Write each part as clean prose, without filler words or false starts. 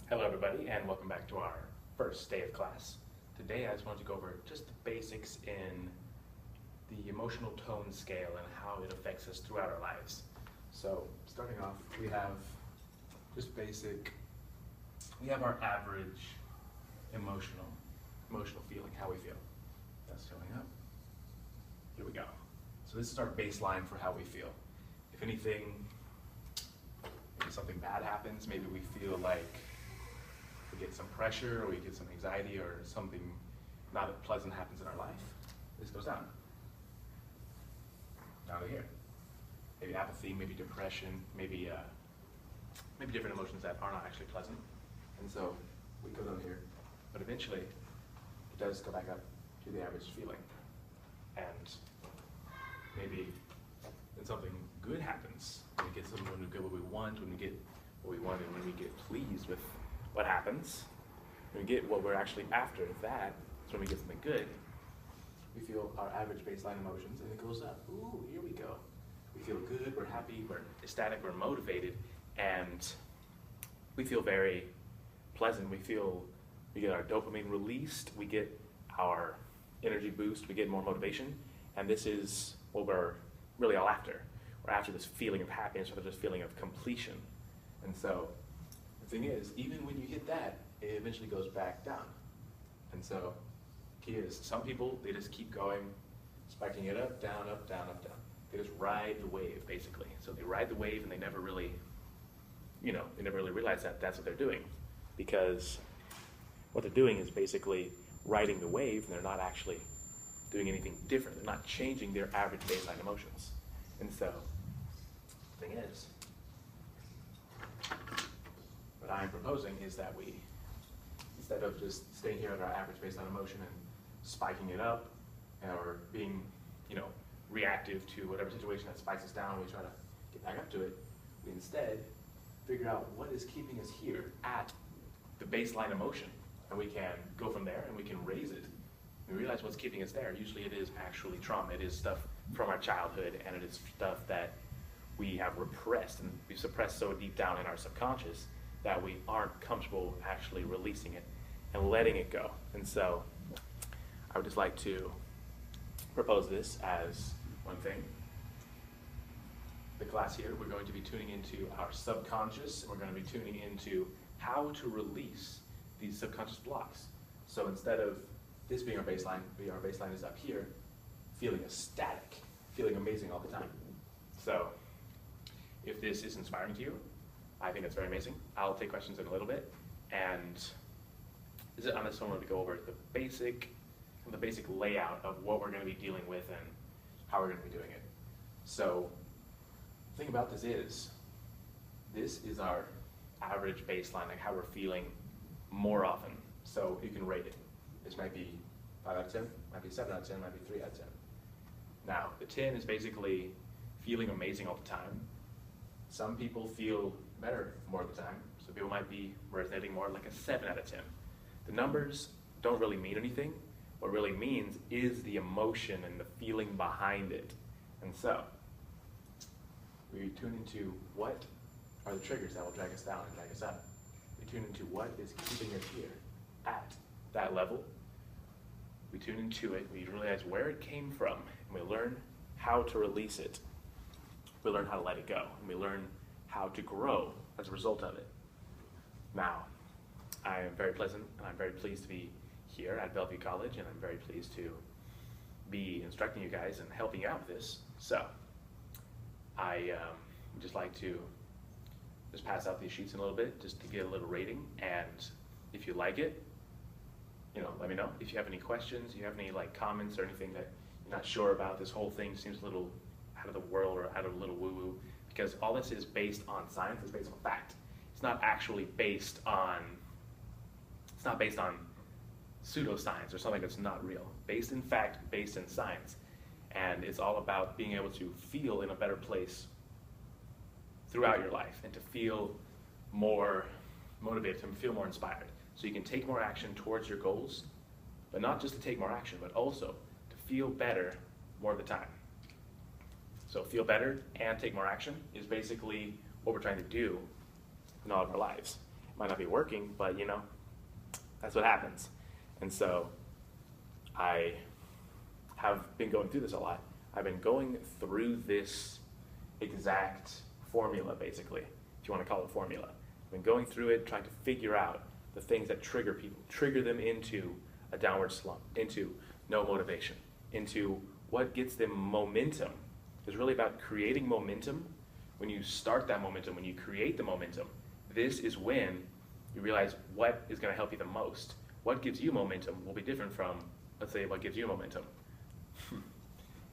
Hello everybody, and welcome back to our first day of class. Today I just wanted to go over just the basics in the emotional tone scale and how it affects us throughout our lives. So starting off, we have just basic, we have our average emotional feeling, how we feel. That's showing up. Here we go. So this is our baseline for how we feel. If anything, maybe something bad happens, maybe we feel like we get some pressure or we get some anxiety or something not pleasant happens in our life, this goes down to here. Maybe apathy, maybe depression, maybe different emotions that are not actually pleasant. And so we go down here, but eventually it does go back up to the average feeling. And maybe then something good happens. When we get something, when we get what we want, when we get what we want, and when we get pleased with what happens, when we get what we're actually after, that's when we get something good. We feel our average baseline emotions, and it goes up. Ooh, here we go. We feel good, we're happy, we're ecstatic, we're motivated, and we feel very pleasant. We get our dopamine released, we get our energy boost, we get more motivation, and this is what we're really all after. We're after this feeling of happiness, or this feeling of completion. And so the thing is, even when you hit that, it eventually goes back down. And so key is, some people, they just keep going, spiking it up, down, up, down, up, down. They just ride the wave, basically. So they ride the wave and they never really, they never really realize that that's what they're doing. Because what they're doing is basically riding the wave, and they're not actually doing anything different. They're not changing their average baseline emotions. And so the thing is, what I'm proposing is that we, instead of just staying here at our average baseline emotion and spiking it up, or being, reactive to whatever situation that spikes us down, we try to get back up to it, we instead figure out what is keeping us here at the baseline emotion, and we can go from there and we can raise it. We realize what's keeping us there. Usually it is actually trauma. It is stuff from our childhood, and it is stuff that we have repressed and we've suppressed so deep down in our subconscious that we aren't comfortable actually releasing it and letting it go. And so I would just like to propose this as one thing. The class here, we're going to be tuning into our subconscious, and we're going to be tuning into how to release these subconscious blocks. So instead of this being our baseline is up here, feeling ecstatic, feeling amazing all the time. So if this is inspiring to you, I think it's very amazing. I'll take questions in a little bit, and I just wanted to go over the basic layout of what we're going to be dealing with and how we're going to be doing it. So the thing about this is our average baseline, like how we're feeling more often. So you can rate it. This might be 5 out of 10, might be 7 out of 10, might be 3 out of 10. Now, the 10 is basically feeling amazing all the time. Some people feel better more of the time. So people might be resonating more like a 7 out of 10. The numbers don't really mean anything. What really means is the emotion and the feeling behind it. And so, we tune into what are the triggers that will drag us down and drag us up. We tune into what is keeping us here at that level. We tune into it, we realize where it came from, and we learn how to release it. We learn how to let it go, and we learn how to grow as a result of it. Now, I am very pleasant, and I'm very pleased to be here at Bellevue College, and I'm very pleased to be instructing you guys and helping you out with this. So, I would just like to just pass out these sheets in a little bit, just to get a little rating, and if you like it, let me know. If you have any questions, you have any comments or anything that you're not sure about, this whole thing seems a little out of the world or out of a little woo-woo, because all this is based on science, it's based on fact. It's not actually based on, pseudoscience or something that's not real. Based in fact, based in science. And it's all about being able to feel in a better place throughout your life and to feel more motivated, to feel more inspired. So you can take more action towards your goals, but not just to take more action, but also to feel better more of the time. So feel better and take more action is basically what we're trying to do in all of our lives. might not be working, but you know, that's what happens. And so I have been going through this a lot. I've been going through this exact formula, basically, if you want to call it formula. I've been going through it, trying to figure out the things that trigger people, trigger them into a downward slump, into no motivation, into what gets them momentum. It's really about creating momentum. When you start that momentum, when you create the momentum, this is when you realize what is going to help you the most. What gives you momentum will be different from, let's say, what gives you momentum.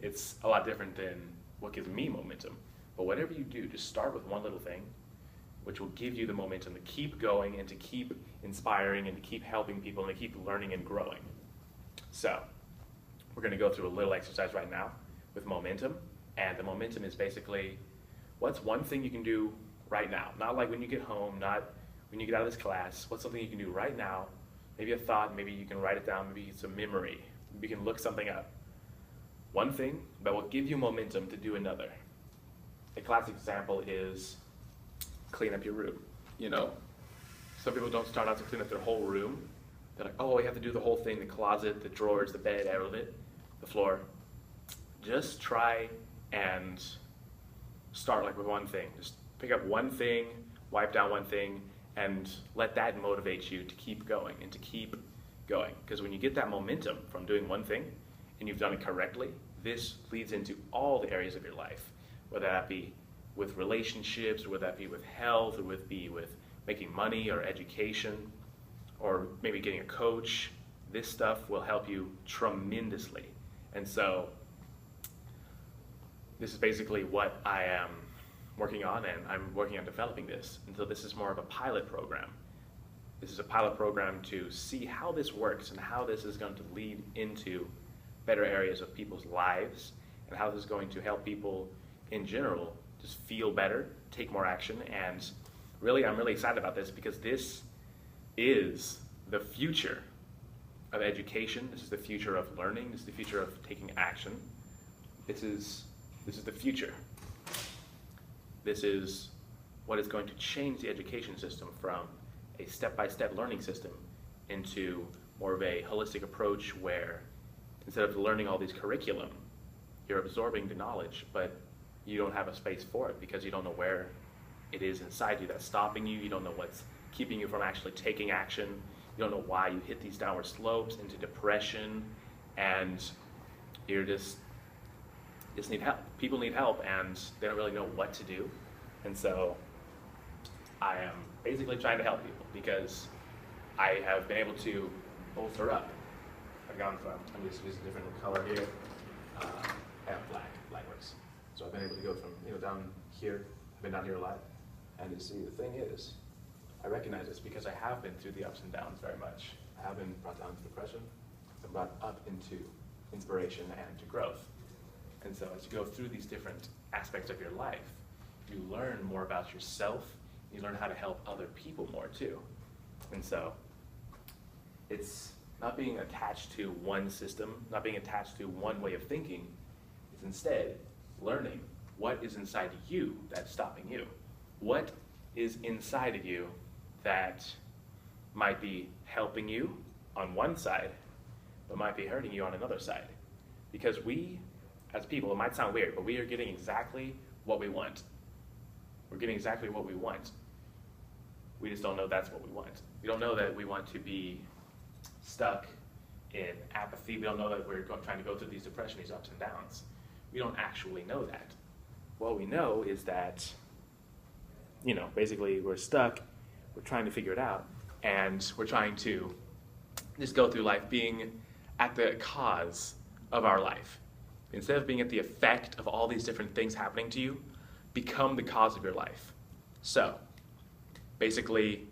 It's a lot different than what gives me momentum. But whatever you do, just start with one little thing, which will give you the momentum to keep going and to keep inspiring and to keep helping people and to keep learning and growing. So we're going to go through a little exercise right now with momentum. And the momentum is basically, what's one thing you can do right now? Not like when you get home, not when you get out of this class. What's something you can do right now? Maybe a thought, maybe you can write it down, maybe it's a memory. Maybe you can look something up. One thing that will give you momentum to do another. A classic example is clean up your room. You know, some people don't start out to clean up their whole room. They're like, oh, we have to do the whole thing, the closet, the drawers, the bed, all of it, the floor. Just try and start like with one thing. Just pick up one thing, wipe down one thing, and let that motivate you to keep going and to keep going. Because when you get that momentum from doing one thing and you've done it correctly, this leads into all the areas of your life, whether that be with relationships, or whether that be with health, or with making money or education, or maybe getting a coach. This stuff will help you tremendously. And so this is basically what I am working on, and I'm working on developing this. And so this is more of a pilot program. This is a pilot program to see how this works and how this is going to lead into better areas of people's lives, and how this is going to help people in general just feel better, take more action. And really, I'm really excited about this because this is the future of education. This is the future of learning. This is the future of taking action. This is the future. This is what is going to change the education system from a step-by-step learning system into more of a holistic approach where instead of learning all these curriculum, you're absorbing the knowledge, but you don't have a space for it because you don't know where it is inside you that's stopping you. You don't know what's keeping you from actually taking action. You don't know why you hit these downward slopes into depression, and you're just need help. People need help, and they don't really know what to do. And so I am basically trying to help people because I have been able to bolster up. I've gone from, I'm just using a different color here. I have black works. So I've been able to go from, down here. I've been down here a lot. And you see, the thing is, I recognize this because I have been through the ups and downs very much. I have been brought down to depression, and brought up into inspiration and to growth. And so as you go through these different aspects of your life, you learn more about yourself. You learn how to help other people more too. And so it's not being attached to one system, not being attached to one way of thinking. It's instead learning what is inside you that's stopping you. What is inside of you that might be helping you on one side, but might be hurting you on another side. Because we, as people, it might sound weird, but we are getting exactly what we want. We're getting exactly what we want. We just don't know that's what we want. We don't know that we want to be stuck in apathy. We don't know that we're trying to go through these depression, these ups and downs. We don't actually know that. What we know is that, basically we're stuck, we're trying to figure it out, and we're trying to just go through life being at the cause of our life. Instead of being at the effect of all these different things happening to you, become the cause of your life. So, basically,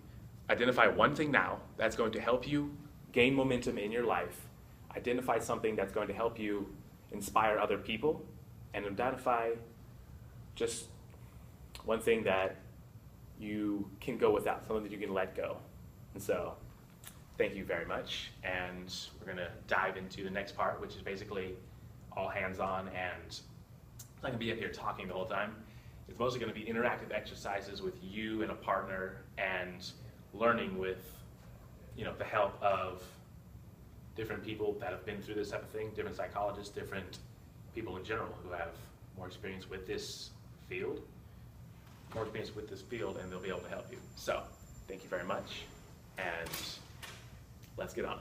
identify one thing now that's going to help you gain momentum in your life. Identify something that's going to help you inspire other people, and identify just one thing that you can go without, something that you can let go. And so, thank you very much, and we're going to dive into the next part, which is basically all hands-on, and I'm not going to be up here talking the whole time. It's mostly going to be interactive exercises with you and a partner, and learning with, the help of different people that have been through this type of thing, different psychologists, different people in general who have more experience with this field, and they'll be able to help you. So, thank you very much, and let's get on.